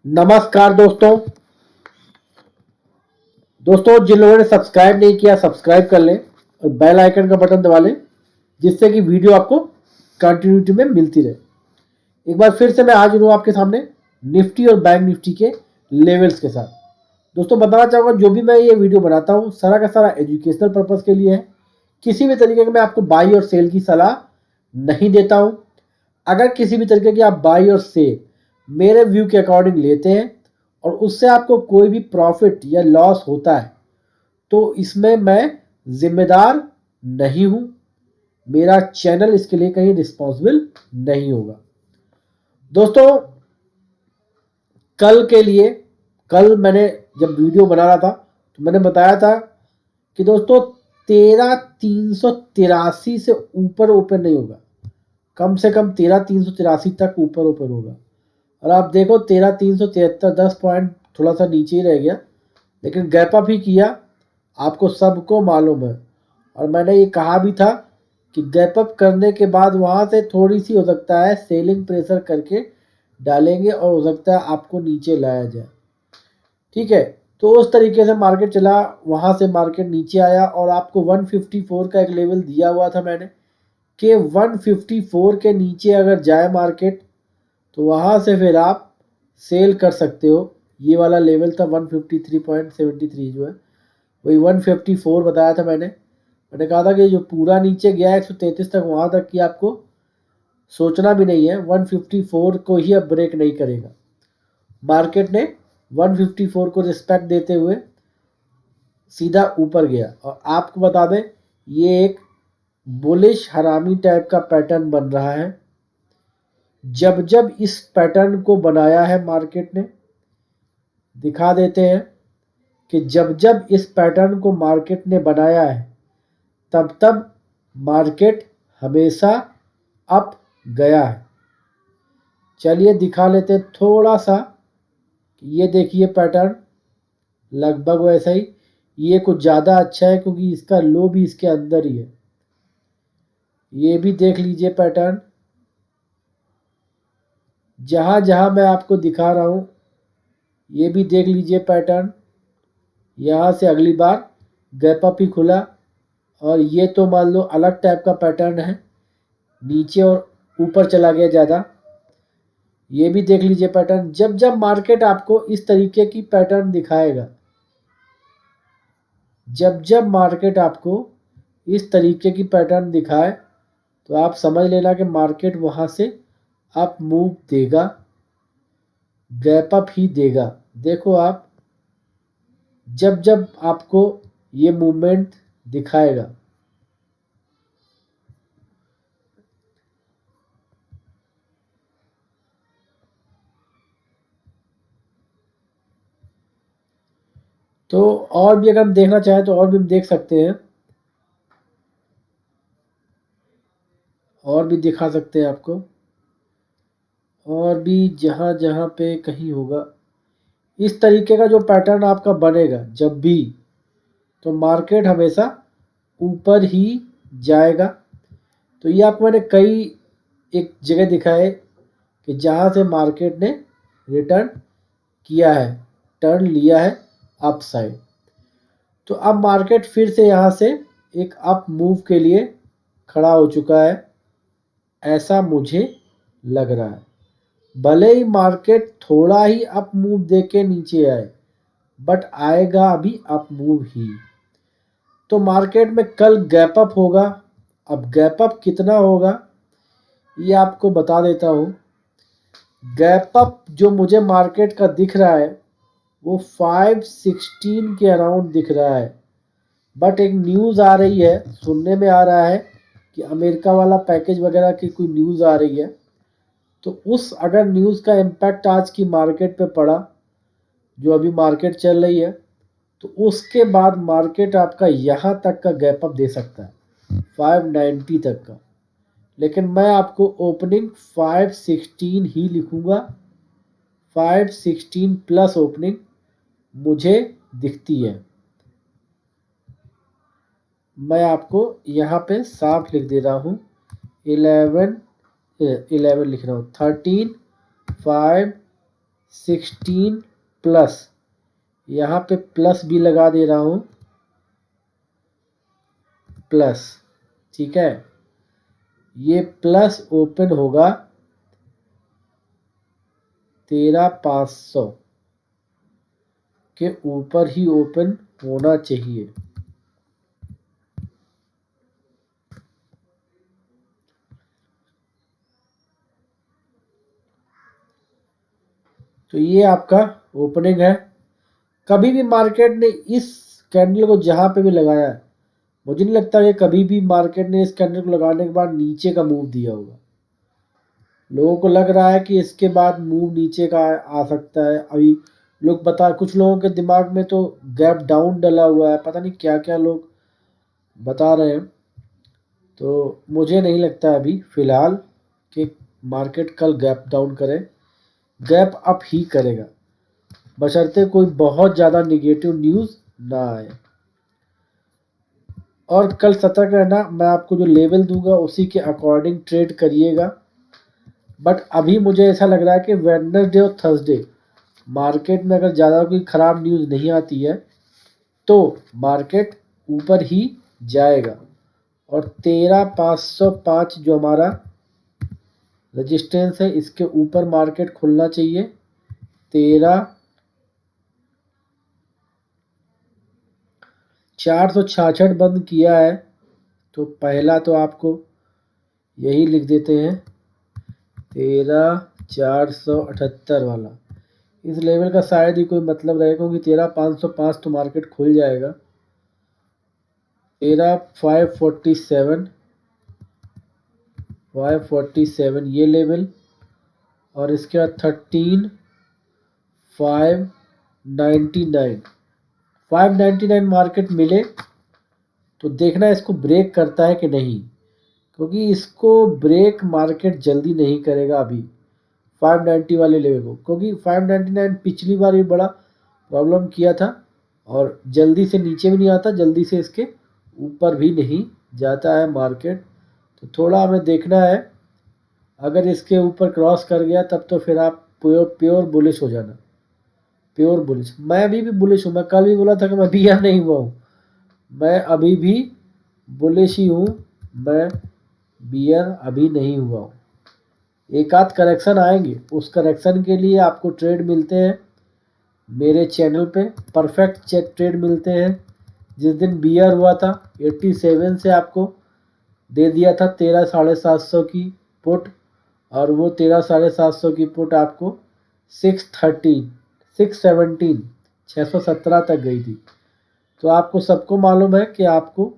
नमस्कार दोस्तों। जिन लोगों ने सब्सक्राइब नहीं किया सब्सक्राइब कर लें और बेल आइकन का बटन दबा लें, जिससे कि वीडियो आपको कंटिन्यूटी में मिलती रहे। एक बार फिर से मैं हाजिर हूँ आपके सामने निफ्टी और बैंक निफ्टी के लेवल्स के साथ। दोस्तों बताना चाहूँगा, जो भी मैं ये वीडियो बनाता हूँ सारा का सारा एजुकेशनल पर्पज़ के लिए है। किसी भी तरीके का मैं आपको बाई और सेल की सलाह नहीं देता हूँ। अगर किसी भी तरीके की आप बाई और सेल मेरे व्यू के अकॉर्डिंग लेते हैं और उससे आपको कोई भी प्रॉफिट या लॉस होता है तो इसमें मैं जिम्मेदार नहीं हूं। मेरा चैनल इसके लिए कहीं रिस्पॉन्सिबल नहीं होगा। दोस्तों कल मैंने जब वीडियो बना रहा था तो मैंने बताया था कि दोस्तों 13,383 से ऊपर ओपन नहीं होगा, कम से कम 13,383 तक ऊपर ओपन होगा। और आप देखो 13,373, 10 पॉइंट थोड़ा सा नीचे ही रह गया, लेकिन गैप अप ही किया, आपको सबको मालूम है। और मैंने ये कहा भी था कि गैप अप करने के बाद वहाँ से थोड़ी सी हो सकता है सेलिंग प्रेशर करके डालेंगे और हो सकता है आपको नीचे लाया जाए। ठीक है, तो उस तरीके से मार्केट चला, वहाँ से मार्केट नीचे आया और आपको 154 का एक लेवल दिया हुआ था मैंने कि 154 के नीचे अगर जाए मार्केट तो वहाँ से फिर आप सेल कर सकते हो। ये वाला लेवल था 153.73, जो है वही 154 बताया था मैंने कहा था कि जो पूरा नीचे गया है 133 तक, वहाँ तक कि आपको सोचना भी नहीं है, 154 को ही अब ब्रेक नहीं करेगा। मार्केट ने 154 को रिस्पेक्ट देते हुए सीधा ऊपर गया। और आपको बता दें ये एक बुलिश हरामी टाइप का पैटर्न बन रहा है। जब जब इस पैटर्न को बनाया है मार्केट ने, दिखा देते हैं कि जब जब इस पैटर्न को मार्केट ने बनाया है तब तब मार्केट हमेशा अप गया है। चलिए दिखा लेते हैं थोड़ा सा। ये देखिए पैटर्न लगभग वैसा ही, ये कुछ ज़्यादा अच्छा है क्योंकि इसका लो भी इसके अंदर ही है। ये भी देख लीजिए पैटर्न, जहाँ जहाँ मैं आपको दिखा रहा हूँ ये भी देख लीजिए पैटर्न। यहाँ से अगली बार गैप अप ही खुला और ये तो मान लो अलग टाइप का पैटर्न है, नीचे और ऊपर चला गया ज़्यादा। ये भी देख लीजिए पैटर्न। जब जब मार्केट आपको इस तरीके की पैटर्न दिखाएगा, जब जब मार्केट आपको इस तरीके की पैटर्न दिखाए तो आप समझ लेना कि मार्केट वहाँ से अप मूव देगा, गैप अप ही देगा। देखो आप, जब जब आपको ये मूवमेंट दिखाएगा तो और भी अगर हम देखना चाहें तो और भी हम देख सकते हैं, और भी दिखा सकते हैं आपको, और भी जहाँ जहाँ पे कहीं होगा इस तरीके का जो पैटर्न आपका बनेगा जब भी, तो मार्केट हमेशा ऊपर ही जाएगा। तो ये आपको मैंने कई एक जगह दिखाए कि जहाँ से मार्केट ने रिटर्न किया है, टर्न लिया है अप साइड। तो अब मार्केट फिर से यहाँ से एक अप मूव के लिए खड़ा हो चुका है, ऐसा मुझे लग रहा है। भले ही मार्केट थोड़ा ही अप मूव दे के नीचे आए, बट आएगा अभी अप मूव ही। तो मार्केट में कल गैप अप होगा। अब गैप अप कितना होगा ये आपको बता देता हूँ। गैप अप जो मुझे मार्केट का दिख रहा है वो 516 के अराउंड दिख रहा है। बट एक न्यूज़ आ रही है, सुनने में आ रहा है कि अमेरिका वाला पैकेज वगैरह की कोई न्यूज़ आ रही है। तो उस अगर न्यूज़ का इम्पैक्ट आज की मार्केट पे पड़ा, जो अभी मार्केट चल रही है, तो उसके बाद मार्केट आपका यहाँ तक का गैप अप दे सकता है 590 तक का। लेकिन मैं आपको ओपनिंग 516 ही लिखूँगा, 516 प्लस ओपनिंग मुझे दिखती है। मैं आपको यहाँ पे साफ लिख दे रहा हूँ, 11 लिख रहा हूँ, 13, 5, 16 प्लस, यहाँ पे प्लस भी लगा दे रहा हूँ, प्लस, ठीक है। ये प्लस ओपन होगा 13,500 के ऊपर ही ओपन होना चाहिए। तो ये आपका ओपनिंग है। कभी भी मार्केट ने इस कैंडल को जहां पे भी लगाया है, मुझे नहीं लगता कि कभी भी मार्केट ने इस कैंडल को लगाने के बाद नीचे का मूव दिया होगा। लोगों को लग रहा है कि इसके बाद मूव नीचे का आ सकता है। अभी लोग कुछ लोगों के दिमाग में तो गैप डाउन डला हुआ है, पता नहीं क्या क्या लोग बता रहे हैं। तो मुझे नहीं लगता अभी फ़िलहाल कि मार्केट कल गैप डाउन करे, गैप अप ही करेगा, बशर्ते कोई बहुत ज़्यादा निगेटिव न्यूज़ ना आए। और कल सतर्क रहना, मैं आपको जो लेवल दूंगा उसी के अकॉर्डिंग ट्रेड करिएगा। बट अभी मुझे ऐसा लग रहा है कि वेडनेसडे और थर्सडे मार्केट में अगर ज़्यादा कोई ख़राब न्यूज़ नहीं आती है तो मार्केट ऊपर ही जाएगा। और 13,505 जो हमारा रेजिस्टेंस है, इसके ऊपर मार्केट खुलना चाहिए। 13,466 बंद किया है, तो पहला तो आपको यही लिख देते हैं 13,478 वाला। इस लेवल का शायद ही कोई मतलब रहेगा, क्योंकि 13,505 तो मार्केट खुल जाएगा। 13,547 ये लेवल, और इसके बाद 13,599 599 मार्केट मिले तो देखना इसको ब्रेक करता है कि नहीं, क्योंकि इसको ब्रेक मार्केट जल्दी नहीं करेगा अभी 590 वाले लेवल को, क्योंकि 599 पिछली बार भी बड़ा प्रॉब्लम किया था और जल्दी से नीचे भी नहीं आता, जल्दी से इसके ऊपर भी नहीं जाता है मार्केट। तो थोड़ा हमें देखना है, अगर इसके ऊपर क्रॉस कर गया तब तो फिर आप प्योर बुलिश हो जाना, प्योर बुलिश। मैं अभी भी बुलिश हूँ, मैं कल भी बोला था कि मैं बियर नहीं हुआ हूँ, मैं अभी भी बुलिश ही हूँ, मैं बियर अभी नहीं हुआ हूँ। एक आध करेक्शन आएंगे, उस करेक्शन के लिए आपको ट्रेड मिलते हैं मेरे चैनल पे, परफेक्ट ट्रेड मिलते हैं। जिस दिन बियर हुआ था 87 से आपको दे दिया था 13,750 की पुट, और वो 13,750 की पुट आपको 617 तक गई थी। तो आपको सबको मालूम है कि आपको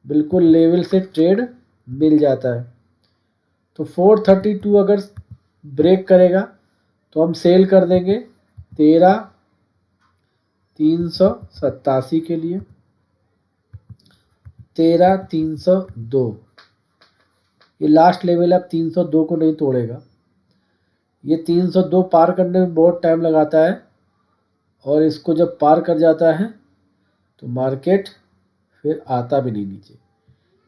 बिल्कुल लेवल से ट्रेड मिल जाता है। तो 432 अगर ब्रेक करेगा तो हम सेल कर देंगे 13,387 के लिए। 13,302 ये लास्ट लेवल है, अब 302 को नहीं तोड़ेगा। ये 302 पार करने में बहुत टाइम लगाता है, और इसको जब पार कर जाता है तो मार्केट फिर आता भी नहीं नीचे।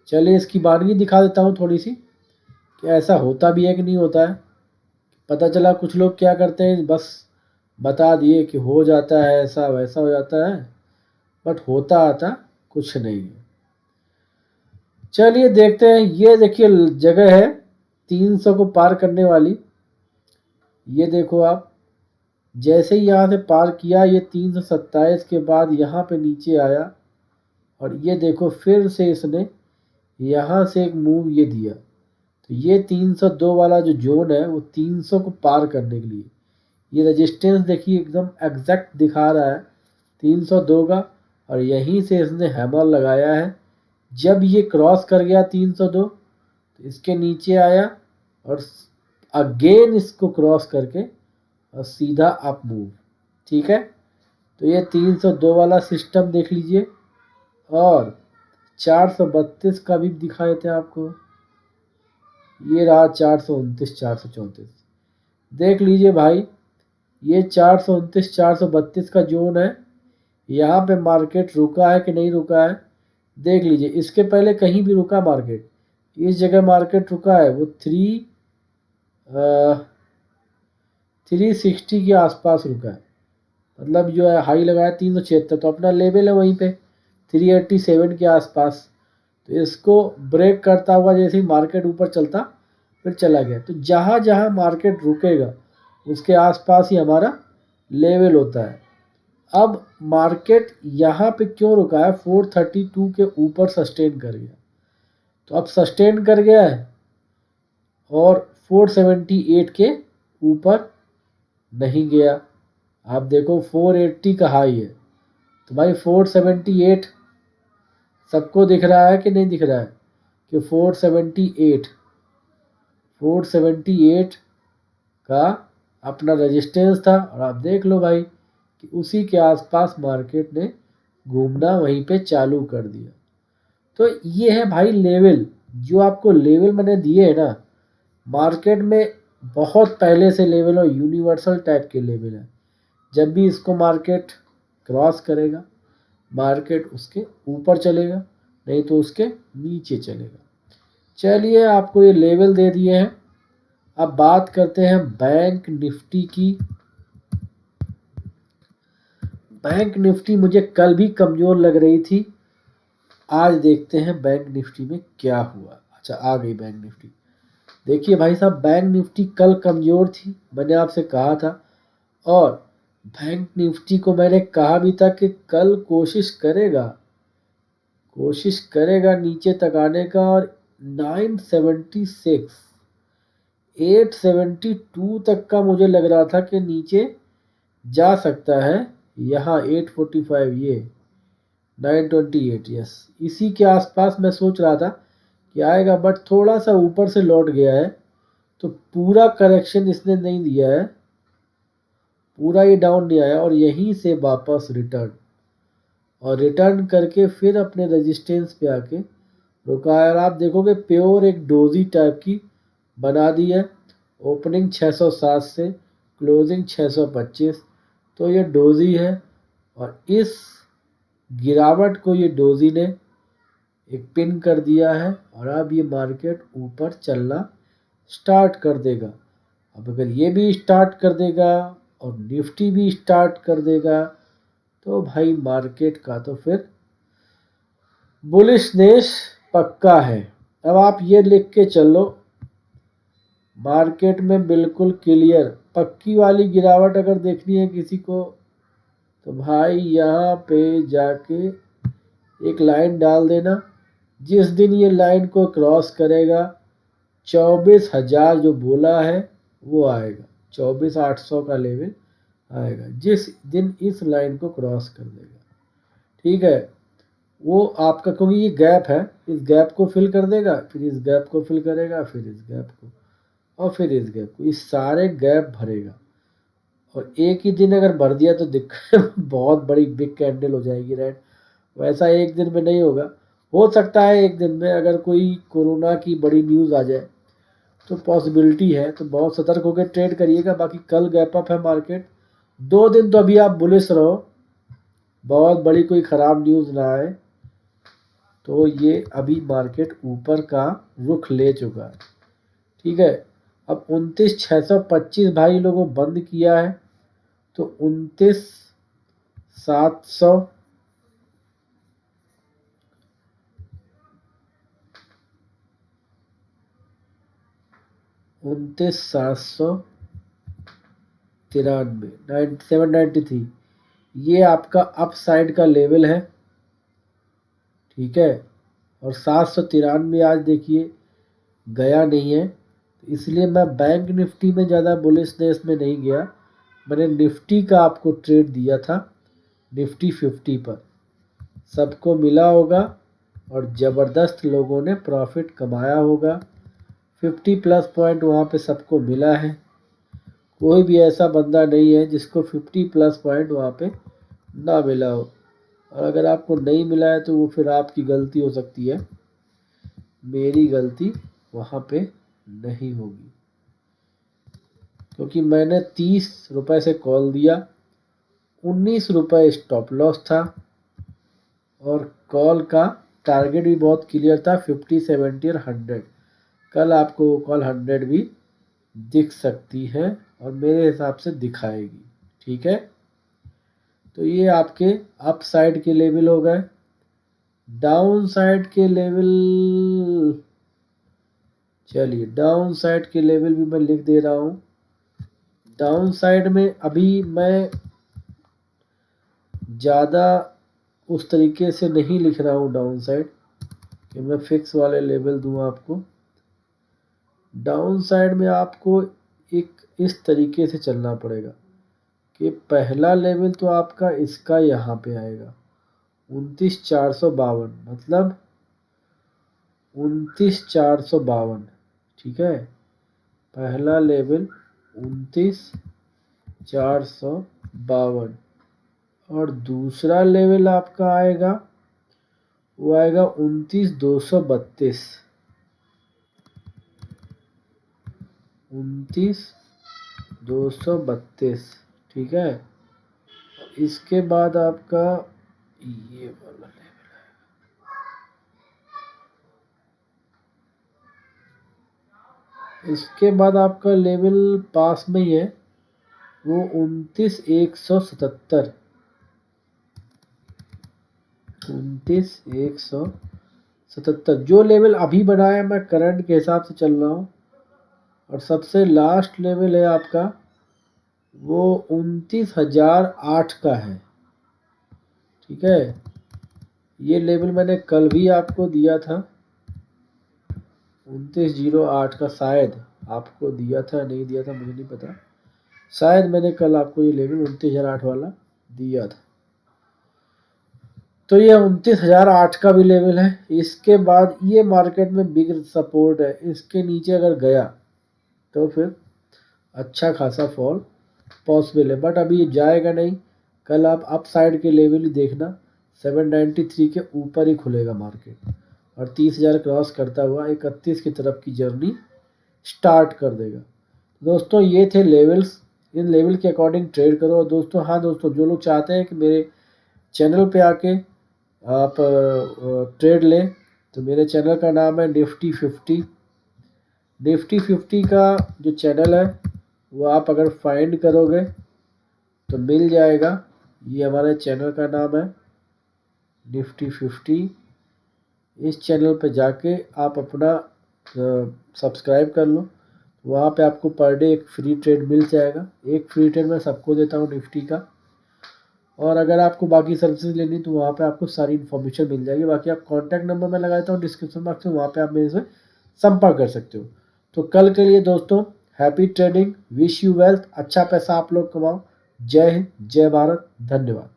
चलिए इसकी बानगी दिखा देता हूँ थोड़ी सी, कि ऐसा होता भी है कि नहीं होता है। पता चला कुछ लोग क्या करते हैं, बस बता दिए कि हो जाता है ऐसा वैसा हो जाता है, बट होता आता कुछ नहीं है। चलिए देखते हैं। ये देखिए जगह है 300 को पार करने वाली, ये देखो आप, जैसे ही यहाँ से पार किया ये 327 के बाद यहाँ पे नीचे आया, और ये देखो फिर से इसने यहाँ से एक मूव ये दिया। तो ये 302 वाला जो जोन है वो 300 को पार करने के लिए, ये रेजिस्टेंस देखिए एकदम एग्जैक्ट दिखा रहा है 302 का, और यहीं से इसने हैमर लगाया है। जब ये क्रॉस कर गया 302 तो इसके नीचे आया, और अगेन इसको क्रॉस करके और सीधा अप मूव, ठीक है। तो ये 302 वाला सिस्टम देख लीजिए, और 432 का भी दिखाए थे आपको, ये रहा 429 434, देख लीजिए भाई, ये 429 432 का जोन है। यहाँ पे मार्केट रुका है कि नहीं रुका है देख लीजिए। इसके पहले कहीं भी रुका मार्केट, इस जगह मार्केट रुका है वो 360 के आसपास रुका है, मतलब जो है हाई लगाया 376, तो अपना लेवल है वहीं पे 387 के आसपास। तो इसको ब्रेक करता हुआ जैसे ही मार्केट ऊपर चलता फिर चला गया। तो जहाँ जहाँ मार्केट रुकेगा उसके आसपास ही हमारा लेवल होता है। अब मार्केट यहाँ पे क्यों रुका है, 432 के ऊपर सस्टेन कर गया, तो अब सस्टेन कर गया है और 478 के ऊपर नहीं गया। आप देखो 480 का हाई है, तो भाई 478 सबको दिख रहा है कि नहीं दिख रहा है कि 478 का अपना रेजिस्टेंस था, और आप देख लो भाई कि उसी के आसपास मार्केट ने घूमना वहीं पे चालू कर दिया। तो ये है भाई लेवल, जो आपको लेवल मैंने दिए है ना, मार्केट में बहुत पहले से लेवल और यूनिवर्सल टाइप के लेवल है। जब भी इसको मार्केट क्रॉस करेगा मार्केट उसके ऊपर चलेगा, नहीं तो उसके नीचे चलेगा। चलिए आपको ये लेवल दे दिए हैं। अब बात करते हैं बैंक निफ्टी की। बैंक निफ्टी मुझे कल भी कमज़ोर लग रही थी, आज देखते हैं बैंक निफ्टी में क्या हुआ। अच्छा, आ गई बैंक निफ्टी। देखिए भाई साहब, बैंक निफ्टी कल कमज़ोर थी, मैंने आपसे कहा था, और बैंक निफ्टी को मैंने कहा भी था कि कल कोशिश करेगा नीचे तक आने का, और 976 872 तक का मुझे लग रहा था कि नीचे जा सकता है। यहाँ 845, ये 928, यस, इसी के आसपास मैं सोच रहा था कि आएगा, बट थोड़ा सा ऊपर से लौट गया है, तो पूरा करेक्शन इसने नहीं दिया है, पूरा ये डाउन नहीं आया, और यहीं से वापस रिटर्न करके फिर अपने रेजिस्टेंस पे आके रुका है। और आप देखोगे प्योर एक डोजी टाइप की बना दी है, ओपनिंग 607 से क्लोजिंग 625, तो ये डोजी है, और इस गिरावट को ये डोजी ने एक पिन कर दिया है, और अब ये मार्केट ऊपर चलना स्टार्ट कर देगा। अब अगर ये भी स्टार्ट कर देगा और निफ्टी भी स्टार्ट कर देगा, तो भाई मार्केट का तो फिर बुलिशनेस पक्का है। अब आप ये लिख के चलो, मार्केट में बिल्कुल क्लियर पक्की वाली गिरावट अगर देखनी है किसी को, तो भाई यहाँ पे जाके एक लाइन डाल देना। जिस दिन ये लाइन को क्रॉस करेगा 24,000 जो बोला है वो आएगा, 24,800 का लेवल आएगा जिस दिन इस लाइन को क्रॉस कर देगा। ठीक है, वो आपका, क्योंकि ये गैप है, इस गैप को फिल कर देगा, फिर इस गैप को फिल करेगा, फिर इस गैप को, और फिर इस गैप को, इस सारे गैप भरेगा। और एक ही दिन अगर भर दिया तो दिक्कत बहुत बड़ी बिग कैंडल हो जाएगी, राइट। वैसा एक दिन में नहीं होगा, हो सकता है एक दिन में अगर कोई कोरोना की बड़ी न्यूज़ आ जाए तो पॉसिबिलिटी है, तो बहुत सतर्क होकर ट्रेड करिएगा। बाकी कल गैप अप है मार्केट, 2 दिन तो अभी आप बुलिश रहो, बहुत बड़ी कोई ख़राब न्यूज़ ना आए, तो ये अभी मार्केट ऊपर का रुख ले चुका है। ठीक है, अब 29,625 भाई लोगों बंद किया है, तो 29,700 29,793 793, ये आपका अप साइड का लेवल है। ठीक है, और 793 आज देखिए गया नहीं है, तो इसलिए मैं बैंक निफ्टी में ज़्यादा बुलिशनेस में नहीं गया। मैंने निफ्टी का आपको ट्रेड दिया था, निफ्टी 50 पर सबको मिला होगा, और ज़बरदस्त लोगों ने प्रॉफिट कमाया होगा। 50+ पॉइंट वहाँ पे सबको मिला है, कोई भी ऐसा बंदा नहीं है जिसको 50+ पॉइंट वहाँ पे ना मिला हो। और अगर आपको नहीं मिला है तो वो फिर आपकी गलती हो सकती है, मेरी गलती वहाँ पे नहीं होगी, क्योंकि मैंने 30 रुपये से कॉल दिया, 19 रुपये स्टॉप लॉस था, और कॉल का टारगेट भी बहुत क्लियर था, 50, 70 और 100। कल आपको कॉल 100 भी दिख सकती है, और मेरे हिसाब से दिखाएगी। ठीक है, तो ये आपके अप साइड के लेवल हो गए। डाउन साइड के लेवल, चलिए डाउन साइड के लेवल भी मैं लिख दे रहा हूँ। डाउन साइड में अभी मैं ज़्यादा उस तरीके से नहीं लिख रहा हूँ डाउन साइड कि मैं फिक्स वाले लेवल दूँ आपको। डाउन साइड में आपको एक इस तरीके से चलना पड़ेगा कि पहला लेवल तो आपका इसका यहाँ पे आएगा 29,452, मतलब 29,452। ठीक है, पहला लेवल 29,452 और दूसरा लेवल आपका आएगा, वो आएगा 29,232। 29,232। ठीक है, इसके बाद आपका ये वाला लेवल है। इसके बाद आपका लेवल पास में ही है, वो 29,177। 29,177 जो लेवल अभी बनाया मैं करंट के हिसाब से चल रहा हूँ। और सबसे लास्ट लेवल है आपका वो 29,008 का है। ठीक है, ये लेवल मैंने कल भी आपको दिया था 29,008 का, शायद आपको दिया था नहीं दिया था मुझे नहीं पता, शायद मैंने कल आपको ये लेवल 29,008 वाला दिया था। तो ये 29,008 का भी लेवल है। इसके बाद ये मार्केट में बिग सपोर्ट है, इसके नीचे अगर गया तो फिर अच्छा खासा फॉल पॉसिबल है, बट अभी जाएगा नहीं। कल आप अप साइड के लेवल ही देखना, 793 के ऊपर ही खुलेगा मार्केट और 30,000 क्रॉस करता हुआ 31 की तरफ की जर्नी स्टार्ट कर देगा। दोस्तों ये थे लेवल्स, इन लेवल के अकॉर्डिंग ट्रेड करो। और दोस्तों हाँ दोस्तों, जो लोग चाहते हैं कि मेरे चैनल पे आके आप ट्रेड लें, तो मेरे चैनल का नाम है निफ्टी 50। निफ्टी 50 का जो चैनल है वो आप अगर फाइंड करोगे तो मिल जाएगा। ये हमारे चैनल का नाम है निफ्टी 50। इस चैनल पे जाके आप अपना सब्सक्राइब कर लो, वहाँ पे आपको पर डे एक फ्री ट्रेड मिल जाएगा। एक फ्री ट्रेड मैं सबको देता हूँ निफ्टी का। और अगर आपको बाकी सर्विसेज लेनी तो वहाँ पे आपको सारी इन्फॉर्मेशन मिल जाएगी। बाकी आप कॉन्टैक्ट नंबर मैं लगा देता हूँ डिस्क्रिप्शन बॉक्स में, वहाँ पे आप मेरे से संपर्क कर सकते हो। तो कल के लिए दोस्तों happy trading, wish you wealth, अच्छा पैसा आप लोग कमाओ। जय हिंद, जय भारत, धन्यवाद।